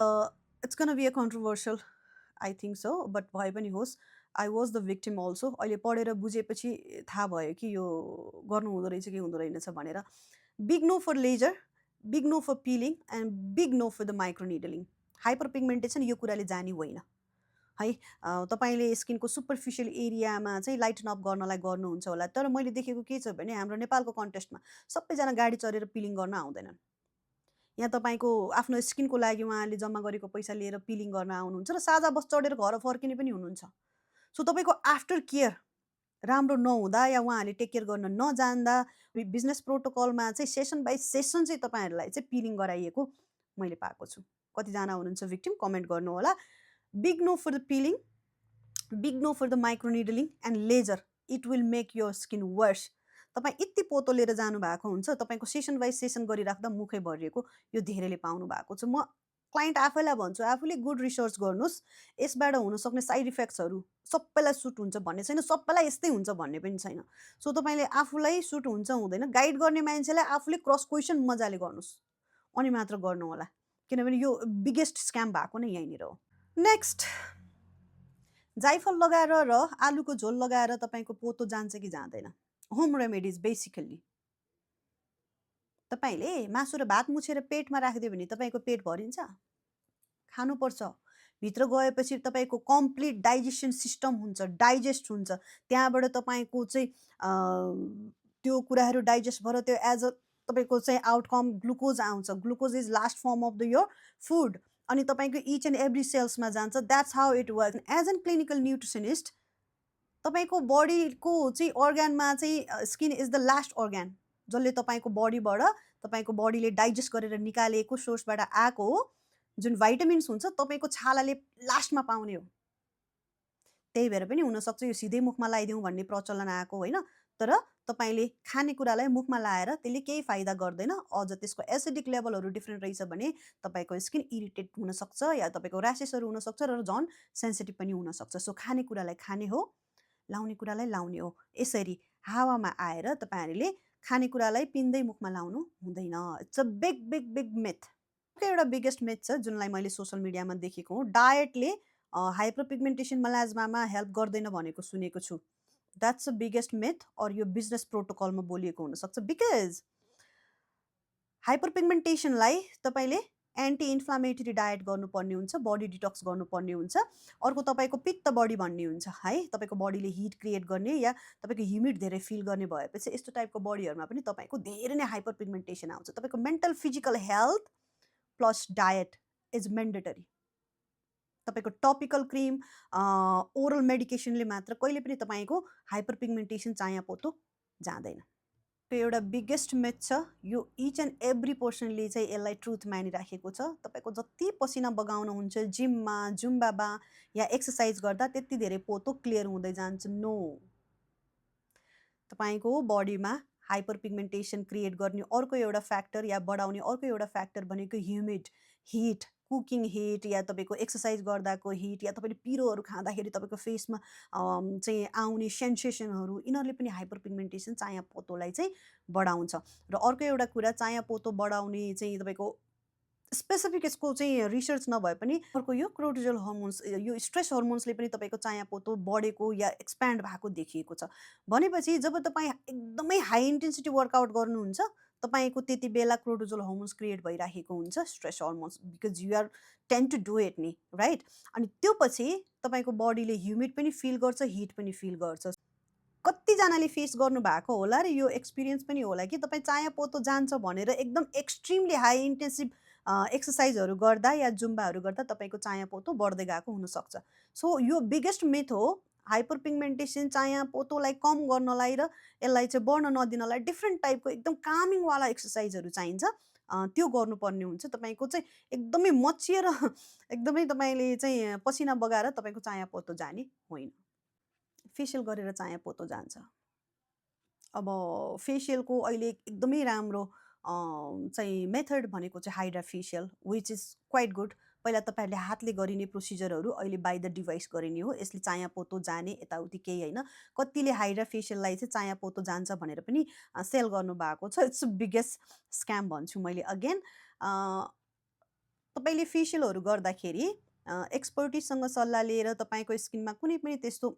It's gonna be a controversial, I think so, but भए पनि होस्, I was the victim also. अहिले पढेर बुझेपछि थाहा भयो कि यो गर्नु हुँदो रहेछ कि हुँदो रहेनछ भनेर. Big no for laser, big no for peeling, and big no for the microneedling. हाइपरपिगमेन्टेसन यो कुराले जानी होइन है. तपाईँले स्किनको सुपरफिसियल एरियामा चाहिँ लाइटन अप गर्नलाई गर्नुहुन्छ होला, तर मैले देखेको के छ भने हाम्रो नेपालको कन्टेस्टमा सबैजना गाडी चढेर पिलिङ गर्न आउँदैनन्. यहाँ तपाईँको आफ्नो स्किनको लागि उहाँले जम्मा गरेको पैसा लिएर पिलिङ गर्न आउनुहुन्छ र साझा बस चढेर घर फर्किने पनि हुनुहुन्छ. सो तपाईँको आफ्टर केयर राम्रो नहुँदा या उहाँहरूले टेक केयर गर्न नजान्दा बिजनेस प्रोटोकलमा चाहिँ सेसन बाई सेसन चाहिँ तपाईँहरूलाई चाहिँ पिलिङ गराइएको मैले पाएको छु. कतिजना हुनुहुन्छ भिक्टिम कमेन्ट गर्नु होला. Big no for the peeling, big no for the microneedling and laser. It will make your skin worse. तपाईँ यति पोतो लिएर जानुभएको हुन्छ, तपाईँको सेसन बाई सेसन गरिराख्दा मुखै भरिएको यो धेरैले पाउनु भएको छ. म क्लाइन्ट आफैलाई भन्छु, आफूले गुड रिसर्च गर्नुहोस्. यसबाट हुनसक्ने साइड इफेक्ट्सहरू सबैलाई सुट हुन्छ भन्ने छैन, सबैलाई यस्तै हुन्छ भन्ने पनि छैन. सो तपाईँले आफूलाई सुट हुन्छ हुँदैन गाइड गर्ने मान्छेलाई आफूले क्रस क्वेसन मजाले गर्नुहोस् अनि मात्र गर्नु होला, किनभने यो बिगेस्ट स्क्याम भएको नै यहीँनिर हो. नेक्स्ट, जाइफल लगाएर र आलुको झोल लगाएर तपाईँको पोतो जान्छ कि जाँदैन? Home remedies basically. तपाईँले मासु र भात मुछेर पेटमा राखिदियो भने तपाईँको पेट भरिन्छ? खानुपर्छ. भित्र गएपछि तपाईँको कम्प्लिट डाइजेसन सिस्टम हुन्छ, डाइजेस्ट हुन्छ. त्यहाँबाट तपाईँको चाहिँ त्यो कुराहरू डाइजेस्ट भएर त्यो एज अ तपाईँको चाहिँ आउटकम ग्लुकोज आउँछ. Glucose is last form of the your food. अनि तपाईँको इच एन्ड एभ्री सेल्समा जान्छ. That's how it work. As an clinical nutritionist तपाईँको बडीको चाहिँ अर्ग्यानमा चाहिँ skin is the last organ जसले तपाईँको बडीबाट तपाईँको बडीले डाइजेस्ट गरेर निकालेको सोर्सबाट आएको हो. जुन भाइटामिन्स हुन्छ तपाईँको छालाले लास्टमा पाउने हो. त्यही भएर पनि हुनसक्छ यो सिधै मुखमा लगाइदिउँ भन्ने प्रचलन आएको होइन, तर तपाईँले खानेकुरालाई मुखमा लाएर त्यसले केही फाइदा गर्दैन. अझ त्यसको एसिडिक लेभलहरू डिफ्रेन्ट रहेछ भने तपाईँको स्किन इरिटेट हुनसक्छ या तपाईँको ऱ्यासेसहरू हुनसक्छ र झन् सेन्सिटिभ पनि हुनसक्छ. सो खानेकुरालाई खाने हो, लाउने कुरालाई लाउने हो. यसरी हावामा आएर तपाईँहरूले खानेकुरालाई पिन्दै मुखमा लाउनु हुँदैन. It's a big big big myth. एउटा बिगेस्ट मिथ छ जुनलाई मैले सोसियल मिडियामा देखेको हो. डायटले हाइपरपिगमेन्टेसन मलाजमामा हेल्प गर्दैन भनेको सुनेको छु. That's a biggest myth. अर यो बिजनेस प्रोटोकलमा बोलिएको हुनसक्छ. बिकज हाइपरपिगमेन्टेसनलाई तपाईँले एन्टी इन्फ्लामेटरी डायट गर्नुपर्ने हुन्छ, बडी डिटक्स गर्नुपर्ने हुन्छ. अर्को तपाईँको पित्त बडी भन्ने हुन्छ है, तपाईँको बडीले हिट क्रिएट गर्ने या तपाईँको ह्युमिड धेरै फिल गर्ने भएपछि यस्तो टाइपको बडीहरूमा पनि तपाईँको धेरै नै हाइपरपिगमेन्टेसन आउँछ. तपाईँको mental physical health plus diet is mandatory. तपाईँको टपिकल क्रिम ओरल मेडिकेसनले मात्र कहिले पनि तपाईँको हाइपरपिगमेन्टेसन चाया पोतो जाँदैन. त्यो एउटा बिगेस्ट मिथ छ. यो इच एन्ड एभ्री पर्सनले चाहिँ यसलाई ट्रुथ मानिराखेको छ. तपाईँको जति पसिना बगाउनुहुन्छ जिममा, जुम्बामा या एक्सर्साइज गर्दा त्यति धेरै पोतो क्लियर हुँदै जान्छ. नो, तपाईँको बडीमा हाइपरपिगमेन्टेसन क्रिएट गर्ने अर्को एउटा फ्याक्टर या बढाउने अर्को एउटा फ्याक्टर भनेको ह्युमिड हिट, कुकिङ हिट या तपाईँको एक्सर्साइज गर्दाको हिट या तपाईँले पिरोहरू खाँदाखेरि तपाईँको फेसमा चाहिँ आउने सेन्सेसनहरू, यिनीहरूले पनि हाइपरपिगमेन्टेसन चाया पोतोलाई चाहिँ बढाउँछ. र अर्को एउटा कुरा, चाया पोतो बढाउने चाहिँ तपाईँको स्पेसिफिक यसको चाहिँ रिसर्च नभए पनि अर्को यो कोर्टिजोल हर्मोन्स, यो स्ट्रेस हर्मोन्सले पनि तपाईँको चाया पोतो बढेको या एक्सप्यान्ड भएको देखिएको छ. भनेपछि जब तपाईँ एकदमै हाई इन्टेन्सिटी वर्कआउट गर्नुहुन्छ तपाईँको त्यति बेला कोर्टिजोल हर्मोन्स क्रिएट भइराखेको हुन्छ, stress hormones, because you are tend to do it नि, राइट. अनि त्यो पछि तपाईँको बडीले ह्युमिड पनि फिल गर्छ, हिट पनि फिल गर्छ. कतिजनाले फेस गर्नु भएको होला र यो एक्सपिरियन्स पनि होला कि तपाईँ चाया पोतो जान्छ भनेर एकदम एक्सट्रिमली हाई इन्टेन्सिभ एक्सर्साइजहरू गर्दा या जुम्बाहरू गर्दा तपाईँको चाया पोतो बढ्दै गएको हुनसक्छ. सो यो बिगेस्ट मिथ हो. हाइपरपिगमेन्टेसन चाया पोतोलाई कम गर्नलाई र यसलाई चाहिँ बढ्न नदिनलाई डिफ्रेन्ट टाइपको एकदम कामिङवाला एक्सर्साइजहरू चाहिन्छ. त्यो गर्नुपर्ने हुन्छ. तपाईँको चाहिँ एकदमै मचिएर एकदमै तपाईँले चाहिँ पसिना बगाएर तपाईँको चाया पोतो जाने होइन. फेसियल गरेर चाया पोतो जान्छ. अब फेसियलको अहिले एकदमै राम्रो चाहिँ मेथड भनेको चाहिँ hydra facial, which is quite good. पहिला तपाईँहरूले हातले गरिने प्रोसिजरहरू अहिले बाई द डिभाइस गरिने हो. यसले चाया पोतो जाने यताउति केही होइन. कतिले हाइड्रा फेसियललाई चाहिँ चाया पोतो जान्छ भनेर पनि सेल गर्नुभएको छ. इट्स बिगेस्ट स्क्याम भन्छु मैले अगेन. तपाईँले फेसियलहरू गर्दाखेरि एक्सपर्टिससँग सल्लाह लिएर तपाईँको स्किनमा कुनै पनि त्यस्तो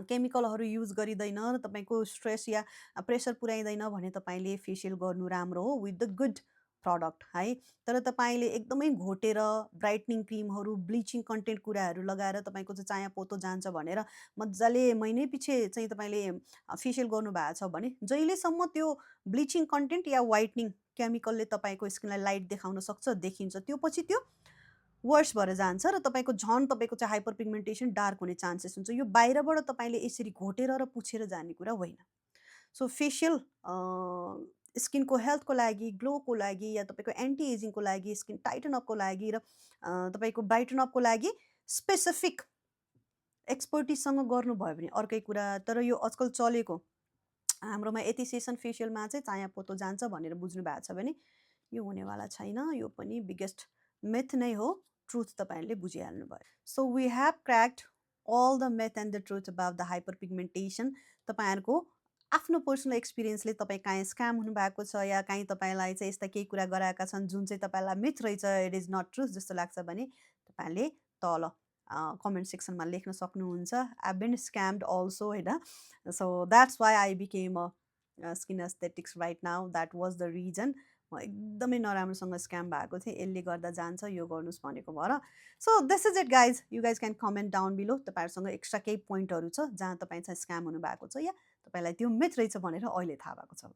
केमिकलहरू युज गरिँदैन र तपाईँको स्ट्रेस या प्रेसर पुर्याइँदैन भने तपाईँले फेसियल गर्नु राम्रो हो विथ द गुड प्रडक्ट है। तर तपाईँले एकदमै घोटेर ब्राइटनिङ क्रिमहरू ब्लिचिङ कन्टेन्ट कुराहरू लगाएर तपाईँको चाहिँ चाया पोतो जान्छ भनेर मजाले महिनै पछि चाहिँ तपाईँले फेसियल गर्नुभएको छ भने जहिलेसम्म त्यो ब्लिचिङ कन्टेन्ट या वाइटनिङ केमिकलले तपाईँको स्किनलाई लाइट देखाउन सक्छ देखिन्छ त्यो पछि त्यो वर्स भएर जान्छ र तपाईँको झन् तपाईँको चाहिँ हाइपर पिगमेन्टेसन डार्क हुने चान्सेस हुन्छ। यो बाहिरबाट तपाईँले यसरी घोटेर र पुछेर जाने कुरा होइन। सो फेसियल स्किनको हेल्थको लागि ग्लोको लागि या तपाईँको एन्टी एजिङको लागि स्किन टाइटन अपको लागि र तपाईँको ब्राइटन अपको लागि स्पेसिफिक एक्सपर्टिससँग गर्नुभयो भने अर्कै कुरा। तर यो आजकल चलेको हाम्रोमा एथिसिएसन फेसियलमा चाहिँ चाया पोतो जान्छ भनेर बुझ्नु भएको छ भने यो हुनेवाला छैन। यो पनि बिगेस्ट मिथ नै हो। ट्रुथ तपाईँहरूले बुझिहाल्नु भयो। So we have cracked all the myth and the truth about the hyperpigmentation. तपाईँहरूको आफ्नो पर्सनल एक्सपिरियन्सले तपाईँ कहीँ स्क्याम हुनुभएको छ या कहीँ तपाईँलाई चाहिँ यस्ता केही कुरा गराएका छन् जुन चाहिँ तपाईँलाई मिथ रहेछ, इट इज नट ट्रुथ जस्तो लाग्छ भने तपाईँहरूले तल कमेन्ट सेक्सनमा लेख्न सक्नुहुन्छ। आई बिन स्क्याम्ड अल्सो होइन। So that's why I became a skin aesthetics right now. That was the reason. म एकदमै नराम्रोसँग स्क्याम भएको थिएँ। यसले गर्दा जान्छ यो गर्नुहोस् भनेको भएर। So this is it guys. You guys can comment down below. तपाईँहरूसँग एक्स्ट्रा केही पोइन्टहरू छ जहाँ तपाईँ चाहिँ स्क्याम हुनुभएको छ या तपाईँलाई त्यो मिथ रहेछ भनेर अहिले थाहा भएको छ।